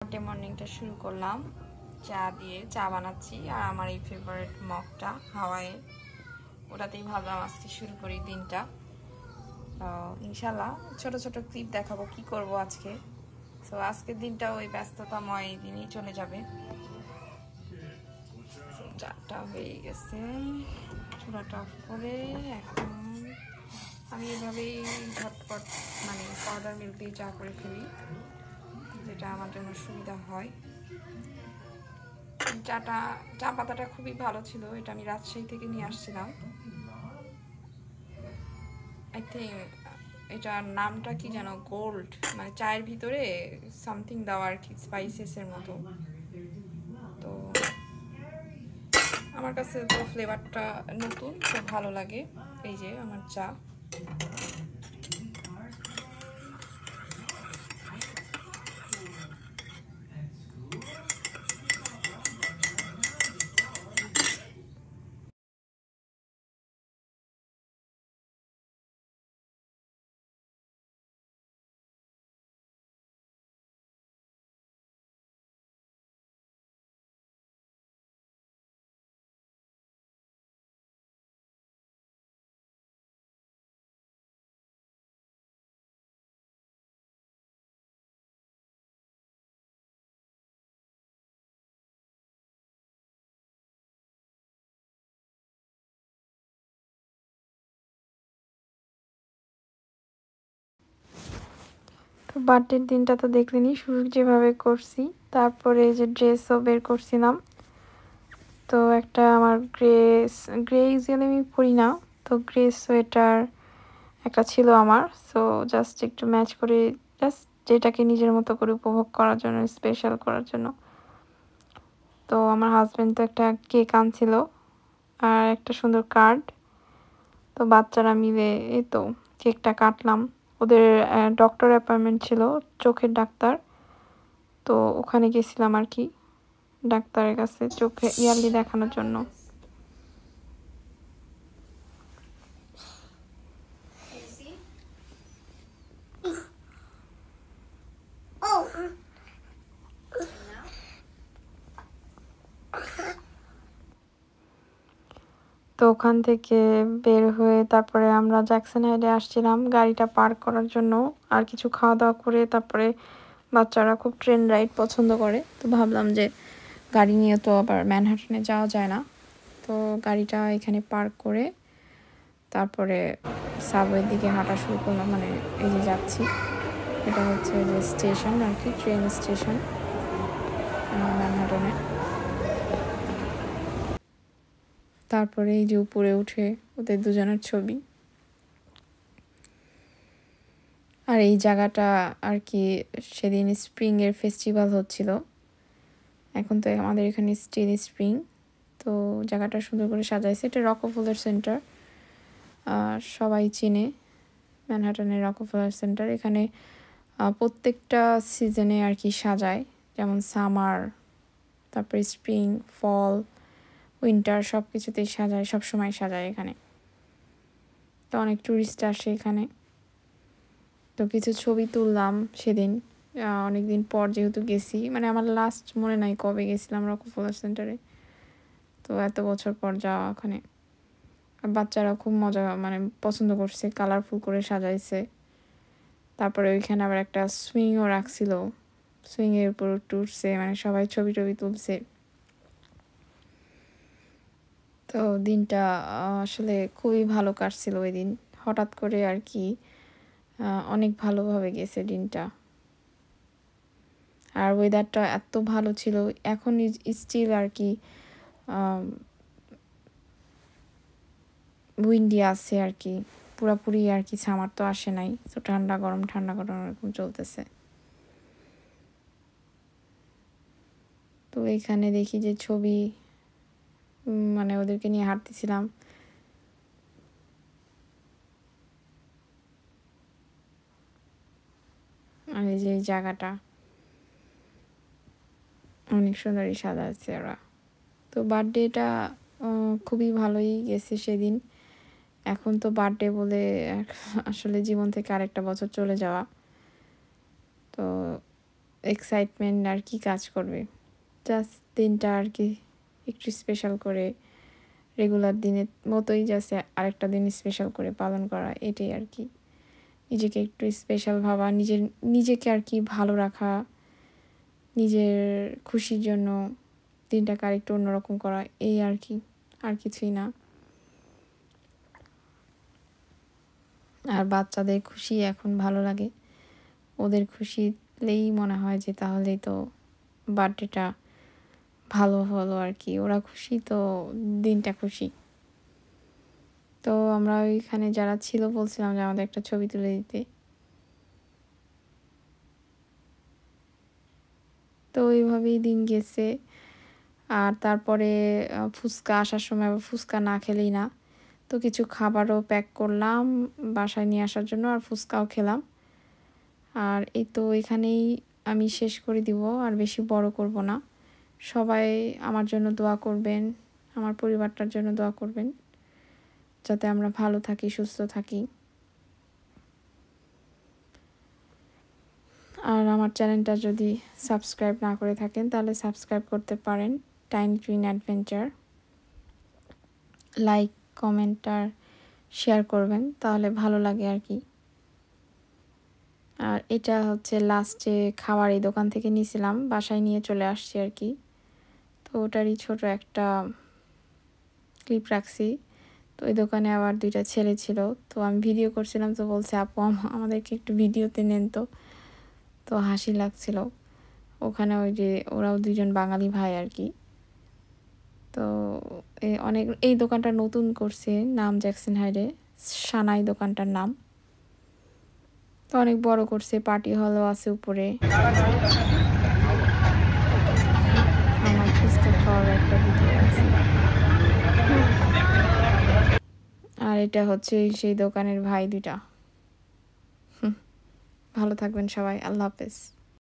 Birthday মর্নিংটা শুরু করলাম চা দিয়ে। চা বানাচ্ছি আর আমার এই ফেভারিট মগটা হাওয়ায়, ওটাতেই ভাবলাম আজকে শুরু করি দিনটা। ইনশাল্লাহ ছোট ছোট ক্লিপ দেখাবো কি করব আজকে। তো আজকের দিনটা ওই ব্যস্ততাময় দিনই চলে যাবে। চাটা হয়ে গেছে, চুলাটা অফ করে এখন আমি এভাবেই ঝটপট মানে পাউডার মিল্ক দিয়ে চা করে ফেলি, যেটা আমার জন্য সুবিধা হয়। চা পাতাটা খুবই ভালো ছিল, এটা আমি রাজশাহী থেকে নিয়ে আসছিলাম। আই থিঙ্ক এটার নামটা কি যেন, গোল্ড, মানে চায়ের ভিতরে সামথিং দেওয়া আর কি, স্পাইসেসের মতো। তো আমার কাছে তো ফ্লেভারটা নতুন, খুব ভালো লাগে। এই যে আমার চা। তো বার্থডের দিনটা তো দেখলেনি, শুরু যেভাবে করছি। তারপরে এই যে ড্রেসও বের করছিলাম। তো একটা আমার গ্রে ইউজুয়ালি আমি পরি না, তো গ্রে সোয়েটার একটা ছিল আমার। সো জাস্ট একটু ম্যাচ করে, জাস্ট যেটাকে নিজের মতো করে উপভোগ করার জন্য, স্পেশাল করার জন্য। তো আমার হাজব্যান্ড তো একটা কেক আনছিল আর একটা সুন্দর কার্ড। তো বাচ্চারা মিলে এই তো কেকটা কাটলাম। ওদের ডক্টর অ্যাপয়েন্টমেন্ট ছিল, চোখের ডাক্তার। তো ওখানে গেছিলাম আর কি, ডাক্তারের কাছে চোখে ইয়ারলি দেখানোর জন্য। তো ওখান থেকে বের হয়ে তারপরে আমরা জ্যাকসন হাইডে আসছিলাম গাড়িটা পার্ক করার জন্য, আর কিছু খাওয়া দাওয়া করে। তারপরে বাচ্চারা খুব ট্রেন রাইড পছন্দ করে, তো ভাবলাম যে গাড়ি নিয়ে তো আবার ম্যানহাটনে যাওয়া যায় না, তো গাড়িটা এখানে পার্ক করে তারপরে সাবওয়ের দিকে হাঁটা শুরু করলাম। মানে এই যে যাচ্ছি, এটা হচ্ছে যে স্টেশন আর কি, ট্রেন স্টেশন ম্যানহাটনে। তারপরে এই যে উপরে উঠে ওদের দুজনের ছবি। আর এই জায়গাটা আর কি, সেদিন স্প্রিংয়ের ফেস্টিভ্যাল হচ্ছিল। এখন তো আমাদের এখানে স্টিল স্প্রিং। তো জায়গাটা সুন্দর করে সাজাইছে। এটা রকফেলার সেন্টার, সবাই চিনে ম্যানহাটনের রকফেলার সেন্টার। এখানে প্রত্যেকটা সিজনে আর কি সাজায়, যেমন সামার, তারপরে স্প্রিং, ফল, উইন্টার, সব কিছুতেই সাজায়, সবসময় সাজায় এখানে। তো অনেক টুরিস্ট আসে এখানে। তো কিছু ছবি তুললাম সেদিন, অনেকদিন পর যেহেতু গেছি, মানে আমার লাস্ট মনে নাই কবে গেছিলাম রকফেলার সেন্টারে। তো এত বছর পর যাওয়া ওখানে। আর বাচ্চারা খুব মজা মানে পছন্দ করছে, কালারফুল করে সাজাইছে। তারপরে ওইখানে আবার একটা সুইংও রাখছিল, সুইংয়ের উপর উঠছে, মানে সবাই ছবি টবি তুলছে। তো দিনটা আসলে খুবই ভালো কাটছিল ওই দিন, হঠাৎ করে আর কি অনেক ভালোভাবে গেছে দিনটা। আর ওয়েদারটা এত ভালো ছিল, এখন স্টিল আর কি উইন্ডি আছে আর কি, পুরাপুরি আর কি সামার তো আসে নাই। তো ঠান্ডা গরম এরকম চলতেছে। তো এখানে দেখি যে ছবি, মানে ওদেরকে নিয়ে হাঁটতেছিলাম। আর এই যে এই জায়গাটা অনেক সুন্দরই সাজাচ্ছে ওরা। তো বার্থডেটা খুবই ভালোই গেছে সেদিন। এখন তো বার্থডে বলে আসলে জীবন থেকে আরেকটা বছর চলে যাওয়া। তো এক্সাইটমেন্ট আর কি কাজ করবে। জাস্ট দিনটা আর কি একটু স্পেশাল করে, রেগুলার দিনের মতোই জাস্ট আরেকটা দিন স্পেশাল করে পালন করা, এটাই আর কি। নিজেকে একটু স্পেশাল ভাবা, নিজেকে আর কি ভালো রাখা, নিজের খুশির জন্য দিনটাকে আরেকটু অন্যরকম করা, এই আর কি, আর কিছুই না। আর বাচ্চাদের খুশি এখন ভালো লাগে, ওদের খুশিলেই মনে হয় যে তাহলেই তো বার্থডেটা ভালো হলো আর কি। ওরা খুশি তো দিনটা খুশি। তো আমরা ওইখানে যারা ছিল বলছিলাম যে আমাদের একটা ছবি তুলে দিতে। তো ওইভাবেই দিন গেছে। আর তারপরে ফুচকা আসার সময় আবার ফুচকা না খেলেই না, তো কিছু খাবারও প্যাক করলাম বাসায় নিয়ে আসার জন্য, আর ফুচকাও খেলাম। আর এই তো এখানেই আমি শেষ করে দিব, আর বেশি বড় করব না। সবাই আমার জন্য দোয়া করবেন, আমার পরিবারটার জন্য দোয়া করবেন, যাতে আমরা ভালো থাকি, সুস্থ থাকি। আর আমার চ্যানেলটা যদি সাবস্ক্রাইব না করে থাকেন তাহলে সাবস্ক্রাইব করতে পারেন, tiny twin adventure. Like, comment আর শেয়ার করবেন, তাহলে ভালো লাগে আর কি। আর এটা হচ্ছে লাস্টে খাবার এই দোকান থেকে নিয়েছিলাম, বাসায় নিয়ে চলে আসছি আর কি। তো ওটারই ছোট একটা ক্লিপ রাখছি। তো ওই দোকানে আবার 2টা ছেলে ছিল, তো আমি ভিডিও করছিলাম, তো বলছে আপু আমাদেরকে একটু ভিডিওতে নেন। তো হাসি লাগছিল। ওখানে ওই যে ওরাও 2জন বাঙালি ভাই আর কি। তো এই দোকানটা নতুন করছে, নাম জ্যাকসন হাইডে, সানাই দোকানটার নাম। তো অনেক বড় করছে, পার্টি হলও আছে উপরে। আমার ফুচকা খাওয়ার একটা ভিডিও আছে। আর এটা হচ্ছে সেই দোকানের ভাই 2টা। ভালো থাকবেন সবাই, আল্লাহ হাফেজ।